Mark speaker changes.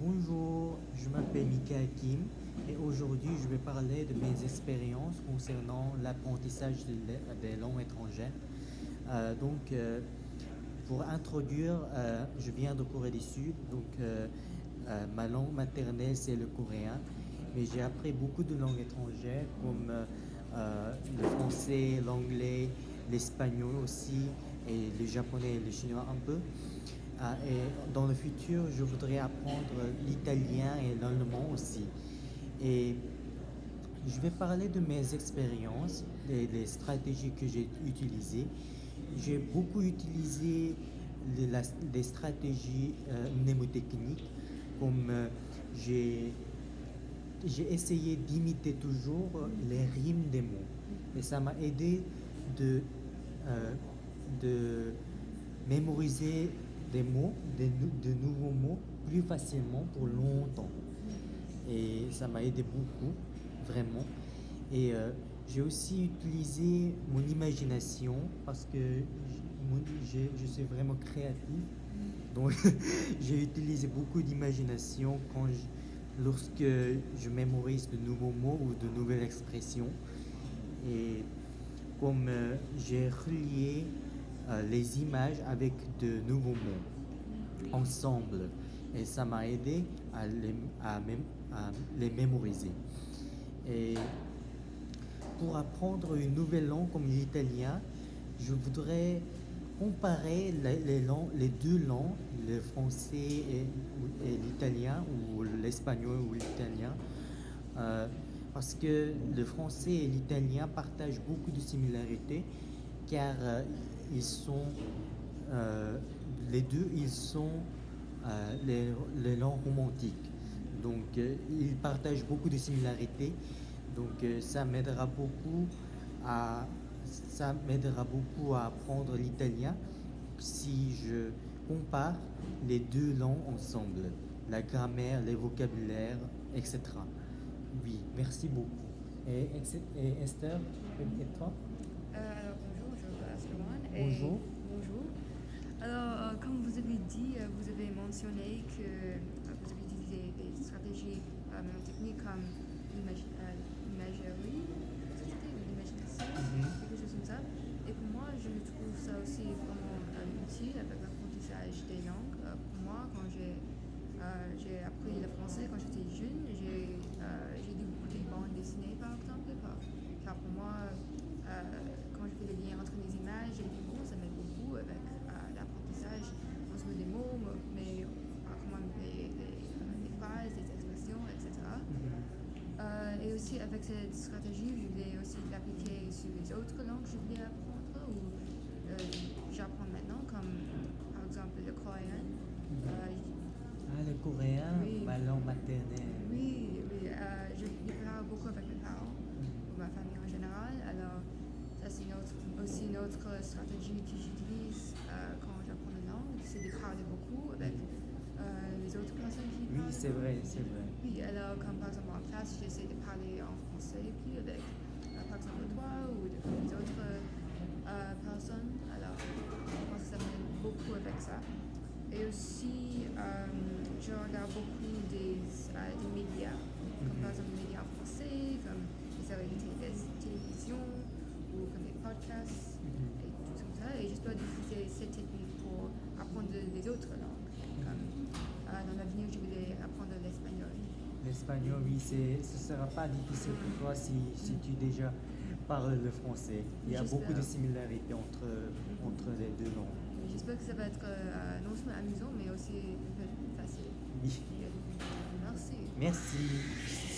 Speaker 1: Bonjour, je m'appelle Mika Kim et aujourd'hui je vais parler de mes expériences concernant l'apprentissage des langues étrangères. Pour introduire, je viens de Corée du Sud, ma langue maternelle c'est le coréen, mais j'ai appris beaucoup de langues étrangères comme le français, l'anglais, l'espagnol aussi, et le japonais et le chinois un peu. Et dans le futur, je voudrais apprendre l'italien et l'allemand aussi. Et je vais parler de mes expériences, des stratégies que j'ai utilisées. J'ai beaucoup utilisé des stratégies mnémotechniques, comme j'ai j'ai essayé d'imiter toujours les rimes des mots. Et ça m'a aidé de, euh, de mémoriser des mots, de nouveaux mots plus facilement pour longtemps. Et ça m'a aidé beaucoup, vraiment. Et j'ai aussi utilisé mon imagination parce que je suis vraiment créatif. Donc j'ai utilisé beaucoup d'imagination lorsque je mémorise de nouveaux mots ou de nouvelles expressions. Et comme j'ai relié les images avec de nouveaux mots ensemble. Et ça m'a aidé à les mémoriser. Et pour apprendre une nouvelle langue comme l'italien, je voudrais comparer les deux langues, le français et l'italien, ou l'espagnol ou l'italien, euh, parce que le français et l'italien partagent beaucoup de similarités, car ils sont, euh, les deux, ils sont les langues romantiques. Ils partagent beaucoup de similarités. Ça m'aidera beaucoup à apprendre l'italien si je compare les deux langues ensemble, la grammaire, les vocabulaires, etc. Oui, merci beaucoup. Et Esther, et toi?
Speaker 2: Bonjour, je m'appelle Asselman et
Speaker 1: Bonjour.
Speaker 2: bonjour. Comme vous avez dit, vous avez mentionné que vous avez utilisé des stratégies même techniques comme l'imagerie, c'était l'imagination,
Speaker 1: Mhm.
Speaker 2: quelque chose comme ça. Et pour moi, je trouve ça aussi vraiment utile avec l'apprentissage des langues. Pour moi, j'ai appris le français quand j'étais jeune, j'ai lu beaucoup de bandes dessinées par exemple, car pour moi, quand je fais le lien entre les images et les mots, ça m'aide beaucoup avec l'apprentissage, non seulement des mots, mais comment les phrases, les expressions, etc.
Speaker 1: Mhm.
Speaker 2: Et aussi avec cette stratégie, je vais aussi l'appliquer sur les autres langues que je voulais apprendre ou j'apprends maintenant, comme par exemple le coréen.
Speaker 1: Mhm.
Speaker 2: Euh,
Speaker 1: Ah, le coréen,
Speaker 2: oui,
Speaker 1: ma langue maternelle.
Speaker 2: oui, je parle beaucoup avec mes parents ou ma famille en général. Alors, ça, c'est aussi une autre stratégie que j'utilise quand j'apprends une langue, c'est de parler beaucoup avec les autres personnes qui
Speaker 1: Oui,
Speaker 2: parlent
Speaker 1: c'est
Speaker 2: la langue.
Speaker 1: vrai, c'est vrai.
Speaker 2: Oui, alors, comme par exemple en classe, j'essaie de parler en français, puis avec par exemple toi ou les autres personnes. Alors, je pense que ça m'aide beaucoup avec ça. Et aussi, je regarde beaucoup des médias, comme par
Speaker 1: Mhm.
Speaker 2: exemple les médias en français, comme les séries de télévision ou comme les podcasts et
Speaker 1: Mhm.
Speaker 2: tout comme ça. Et j'espère d'utiliser cette technique pour apprendre les autres langues. Comme
Speaker 1: Mhm.
Speaker 2: dans l'avenir, je voulais apprendre l'espagnol.
Speaker 1: L'espagnol, oui, ce ne sera pas difficile pour toi si tu déjà parles le français. Il y a beaucoup de
Speaker 2: J'espère.
Speaker 1: similarités entre les deux langues.
Speaker 2: J'espère que ça va être non seulement amusant, mais aussi un peu facile.
Speaker 1: Oui,
Speaker 2: Merci.
Speaker 1: merci.